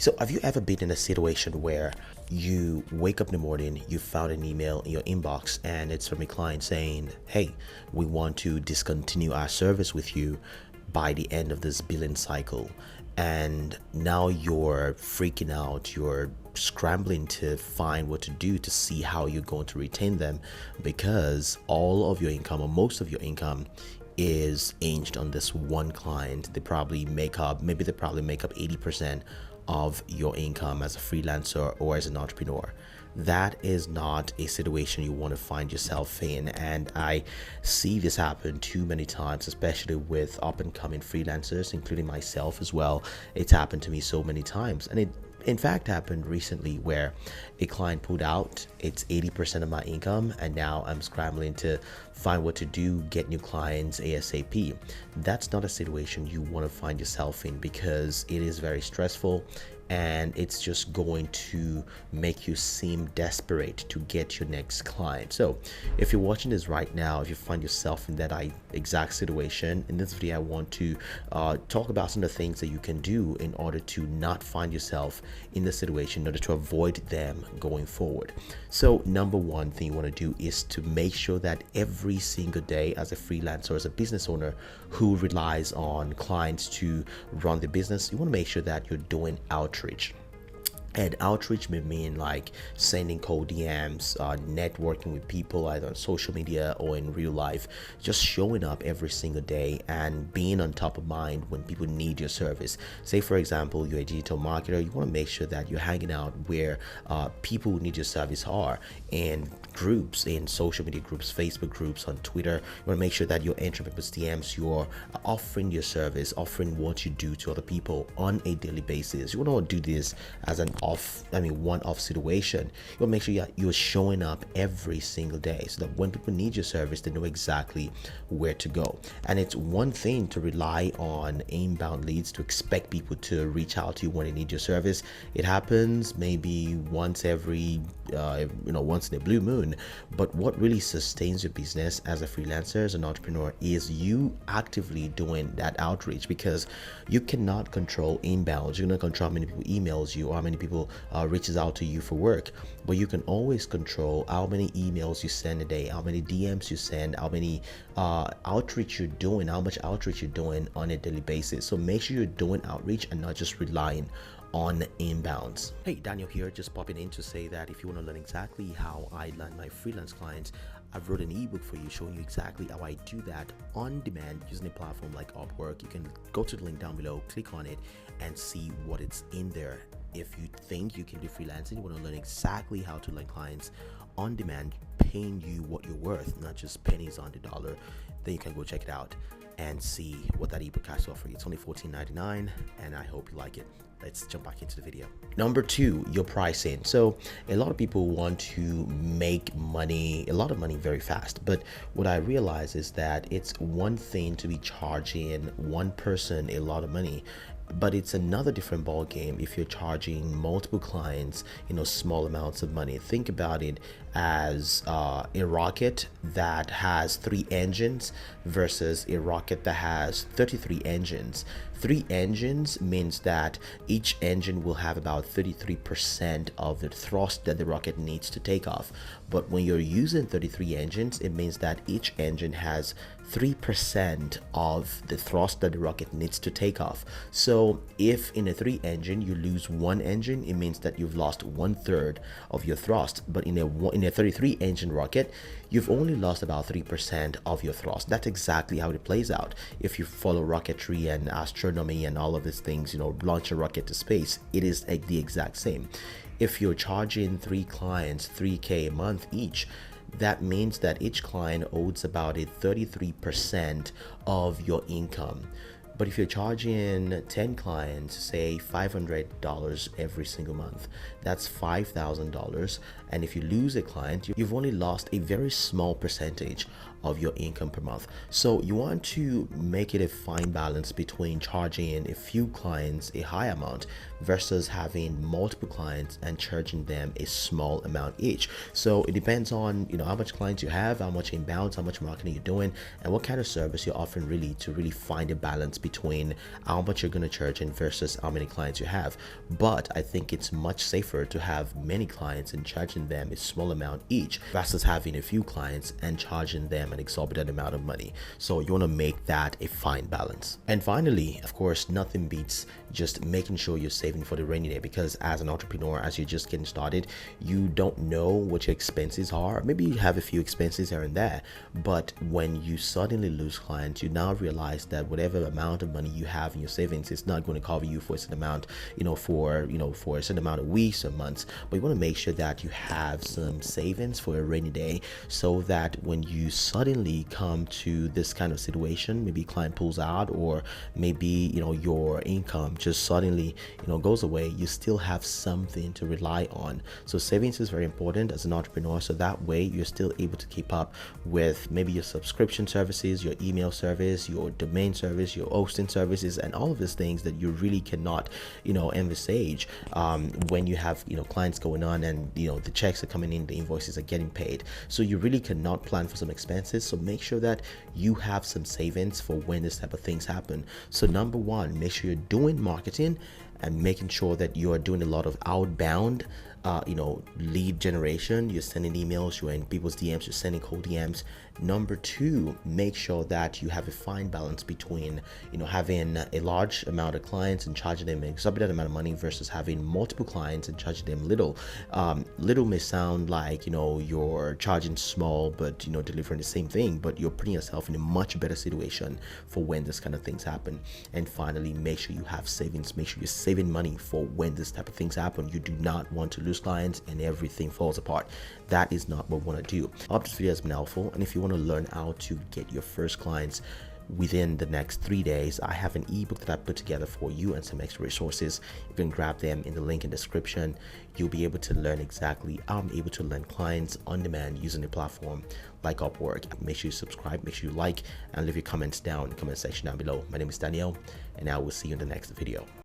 So have you ever been in a situation where you wake up in the morning, you found an email in your inbox and it's from a client saying, hey, we want to discontinue our service with you by the end of this billing cycle. And now you're freaking out, you're scrambling to find what to do to see how you're going to retain them, because all of your income or most of your income is hinged on this one client. They probably make up 80% of your income as a freelancer or as an entrepreneur. That is not a situation you want to find yourself in. And I see this happen too many times, especially with up and coming freelancers, including myself as well. It's happened to me so many times. And it in fact happened recently where a client pulled out it's 80% of my income, and now I'm scrambling to find what to do, get new clients ASAP. That's not a situation you want to find yourself in, because it is very stressful and it's just going to make you seem desperate to get your next client. So if you're watching this right now, if you find yourself in that exact situation, in this video I want to talk about some of the things that you can do in order to not find yourself in the situation, in order to avoid them going forward. So number one thing you want to do is to make sure that every single day, as a freelancer or as a business owner who relies on clients to run the business, you want to make sure that you're doing outreach. And outreach may mean like sending cold DMs, networking with people either on social media or in real life, just showing up every single day and being on top of mind when people need your service. Say, for example, you're a digital marketer, you want to make sure that you're hanging out where people who need your service are, in groups, in social media groups, Facebook groups, on Twitter. You want to make sure that you're entering people's DMs, you're offering your service, offering what you do to other people on a daily basis. You want to do this as an one-off situation. You want to make sure you're showing up every single day so that when people need your service, they know exactly where to go. And it's one thing to rely on inbound leads, to expect people to reach out to you when they need your service. It happens maybe once every once in a blue moon. But what really sustains your business as a freelancer, as an entrepreneur, is you actively doing that outreach, because you cannot control inbounds. You cannot control how many people emails you or how many people reaches out to you for work, but you can always control how many emails you send a day, how many DMs you send, how many outreach you're doing, how much outreach you're doing on a daily basis. So make sure you're doing outreach and not just relying on inbounds. Hey, Daniel here, just popping in to say that if you want to learn exactly how I land my freelance clients, I've wrote an ebook for you showing you exactly how I do that on demand using a platform like Upwork. You can go to the link down below, click on it, and see what it's in there. If you think you can do freelancing, you want to learn exactly how to land clients on demand, paying you what you're worth, not just pennies on the dollar, then you can go check it out and see what that ebook has to offer you. It's only $14.99, and I hope you like it. Let's jump back into the video. Number two, your pricing. So a lot of people want to make money, a lot of money very fast. But what I realize is that it's one thing to be charging one person a lot of money, but it's another different ball game if you're charging multiple clients, small amounts of money. Think about it as a rocket that has 3 engines versus a rocket that has 33 engines. 3 engines means that each engine will have about 33% of the thrust that the rocket needs to take off. But when you're using 33 engines, it means that each engine has 3% of the thrust that the rocket needs to take off. So if in a 3 engine you lose 1 engine, it means that you've lost 1/3 of your thrust. But in a 33 engine rocket, you've only lost about 3% of your thrust. That's exactly how it plays out. If you follow rocketry and astronomy and all of these things, launch a rocket to space, it is the exact same. If you're charging 3 clients $3K a month each, that means that each client owes about 33% of your income. But if you're charging 10 clients, say $500 every single month, that's $5,000. And if you lose a client, you've only lost a very small percentage of your income per month. So you want to make it a fine balance between charging a few clients a high amount versus having multiple clients and charging them a small amount each. So it depends on how much clients you have, how much inbounds, how much marketing you're doing, and what kind of service you're offering, really to really find a balance between how much you're going to charge and versus how many clients you have. But I think it's much safer to have many clients and charging them a small amount each versus having a few clients and charging them an exorbitant amount of money. So you want to make that a fine balance. And finally, of course, nothing beats just making sure you're saving for the rainy day, because as an entrepreneur, as you're just getting started, you don't know what your expenses are. Maybe you have a few expenses here and there, but when you suddenly lose clients, you now realize that whatever amount of money you have in your savings is not going to cover you for a certain amount, for a certain amount of weeks or months. But you want to make sure that you have some savings for a rainy day, so that when you suddenly come to this kind of situation, maybe a client pulls out, or maybe your income just suddenly goes away, you still have something to rely on. So savings is very important as an entrepreneur, so that way you're still able to keep up with maybe your subscription services, your email service, your domain service, your hosting services, and all of these things that you really cannot envisage when you have clients going on, and the checks are coming in, the invoices are getting paid. So you really cannot plan for some expenses. So make sure that you have some savings for when this type of things happen. So number one, make sure you're doing marketing and making sure that you are doing a lot of outbound lead generation. You're sending emails, you're in people's DMs, you're sending cold DMs. Number two, make sure that you have a fine balance between having a large amount of clients and charging them an exorbitant amount of money versus having multiple clients and charging them little. Little may sound like you're charging small but delivering the same thing, but you're putting yourself in a much better situation for when this kind of things happen. And finally, make sure you have savings. Make sure you're saving money for when this type of things happen. You do not want to lose clients and everything falls apart. That is not what we want to do. I hope this video has been helpful, and if you want to learn how to get your first clients within the next 3 days, I have an ebook that I put together for you and some extra resources. You can grab them in the link in the description. You'll be able to learn exactly how I'm able to land clients on demand using a platform like Upwork. Make sure you subscribe, make sure you like, and leave your comments down in the comment section down below. My name is Daniel, and I will see you in the next video.